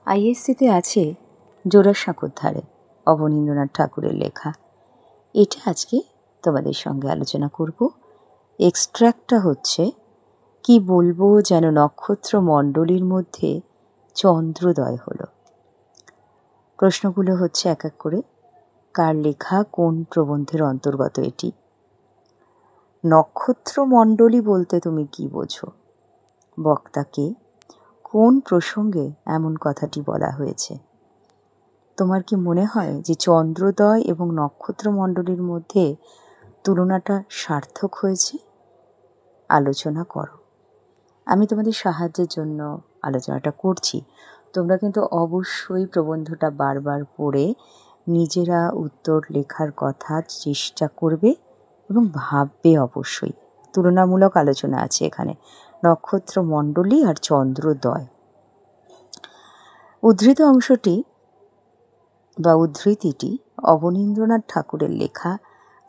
আইএসসিতে আছে জোড়াসাঁকোর ধারে অবনীন্দ্রনাথ ঠাকুরের লেখা। এটা আজকে তোমাদের সঙ্গে আলোচনা করব। এক্সট্র্যাক্টটা হচ্ছে, কি বলবো যেন নক্ষত্র মণ্ডলীর মধ্যে চন্দ্রোদয় হলো। প্রশ্নগুলো হচ্ছে এক এক করে। কার লেখা, কোন প্রবন্ধের অন্তর্গত এটি? নক্ষত্র মণ্ডলী বলতে তুমি কি বোঝো? বক্তাকে কোন প্রসঙ্গে এমন কথাটি বলা হয়েছে? তোমার কি মনে হয় যে চন্দ্রোদয় এবং নক্ষত্রমণ্ডলীর মধ্যে তুলনাটা সার্থক হয়েছে? আলোচনা করো। আমি তোমাদের সাহায্যের জন্য আলোচনাটা করছি। তোমরা কিন্তু অবশ্যই প্রবন্ধটা বারবার পড়ে নিজেরা উত্তর লেখার কথা চেষ্টা করবে এবং ভাববে অবশ্যই। তুলনামূলক আলোচনা আছে এখানে, নক্ষত্রমণ্ডলী আর চন্দ্রোদয়। উদ্ধৃত অংশটি বা উদ্ধৃতিটি অবনীন্দ্রনাথ ঠাকুরের লেখা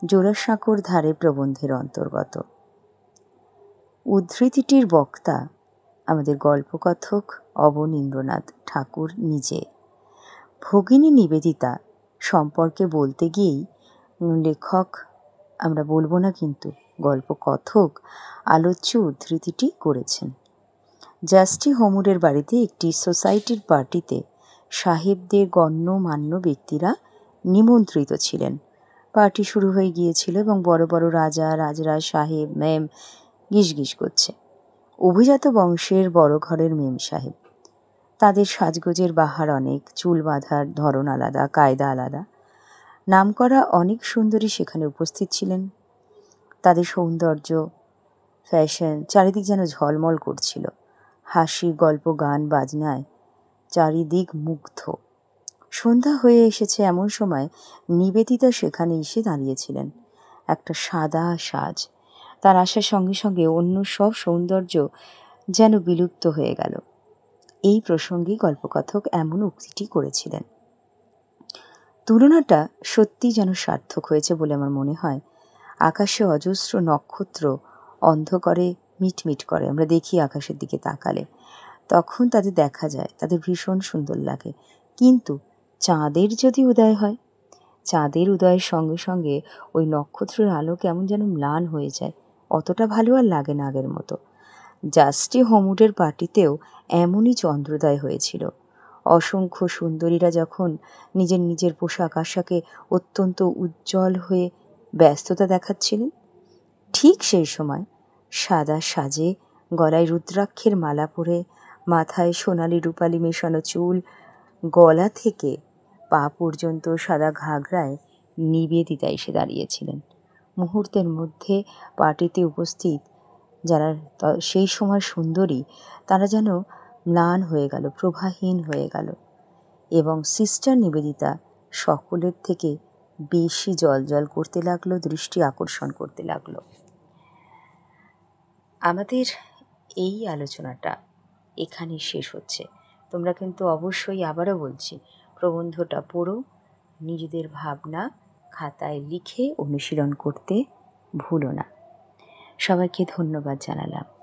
জোড়াসাঁকোর ধারে প্রবন্ধের অন্তর্গত। উদ্ধৃতিটির বক্তা আমাদের গল্পকথক অবনীন্দ্রনাথ ঠাকুর নিজে। ভগিনী নিবেদিতা সম্পর্কে বলতে গিয়েই লেখক, আমরা বলবো না কিন্তু গল্পকথক, আলোচ্য উদ্ধৃতিটি করেছেন। জাস্টি হোমুরের বাড়িতে একটি সোসাইটির পার্টিতে সাহেবদের গণ্যমান্য ব্যক্তিরা নিমন্ত্রিত ছিলেন। পার্টি শুরু হয়ে গিয়েছিল এবং বড় বড় রাজা, রাজরাজ, সাহেব, মেম গিজগিজ করছে। অভিজাত বংশের বড় ঘরের মেম সাহেব। তাদের সাজগোজের বাহার অনেক, চুল বাঁধার ধরন আলাদা, কায়দা আলাদা। নামকরা অনেক সুন্দরী সেখানে উপস্থিত ছিলেন। তাদের সৌন্দর্য, ফ্যাশন চারিদিক যেন ঝলমল করছিল। হাসি, গল্প, গান, বাজনায় চারিদিক মুগ্ধ। সন্ধ্যা হয়ে এসেছে এমন সময় নিবেদিতা সেখানে এসে দাঁড়িয়েছিলেন। একটা সাদা সাজ। তার আসার সঙ্গে সঙ্গে অন্য সব সৌন্দর্য যেন বিলুপ্ত হয়ে গেল। এই প্রসঙ্গে গল্পকথক এমন উক্তিটি করেছিলেন। তুলনাটা সত্যি যেন সার্থক হয়েছে বলে আমার মনে হয়। আকাশে অজস্র নক্ষত্র অন্ধকারে মিটমিট করে। আমরা দেখি আকাশের দিকে তাকালে, তখন তাদের দেখা যায়, তাদের ভীষণ সুন্দর লাগে। কিন্তু চাঁদের যদি উদয় হয়, চাঁদের উদয়ের সঙ্গে সঙ্গে ওই নক্ষত্রের আলো কেমন যেন ম্লান হয়ে যায়, অতটা ভালো আর লাগে না আগের মতো। জাস্টি হোমুডের পার্টিতেও এমনই চন্দ্রোদয় হয়েছিল। অসংখ্য সুন্দরীরা যখন নিজের নিজের পোশাক আশাকে অত্যন্ত উজ্জ্বল হয়ে ব্যস্ততা দেখাচ্ছিলেন, ঠিক সেই সময় সাদা সাজে, গলায় রুদ্রাক্ষের মালা পরে, মাথায় সোনালি রূপালি মেশানো চুল, গলা থেকে পা পর্যন্ত সাদা ঘাগরায় নিবেদিতা এসে দাঁড়িয়েছিলেন। মুহূর্তের মধ্যে পার্টিতে উপস্থিত যারা সেই সময় সুন্দরী, তারা যেন ম্লান হয়ে গেল, প্রভাহীন হয়ে গেল, এবং সিস্টার নিবেদিতা সকলের থেকে বেশি জ্বলজ্বল করতে লাগলো, দৃষ্টি আকর্ষণ করতে লাগলো। আমাদের এই আলোচনাটা এখানেই শেষ হচ্ছে। তোমরা কিন্তু অবশ্যই, আবারও বলছি, প্রবন্ধটা পড়ো, নিজেদের ভাবনা খাতায় লিখে অনুশীলন করতে ভুলো না। সবাইকে ধন্যবাদ জানালাম।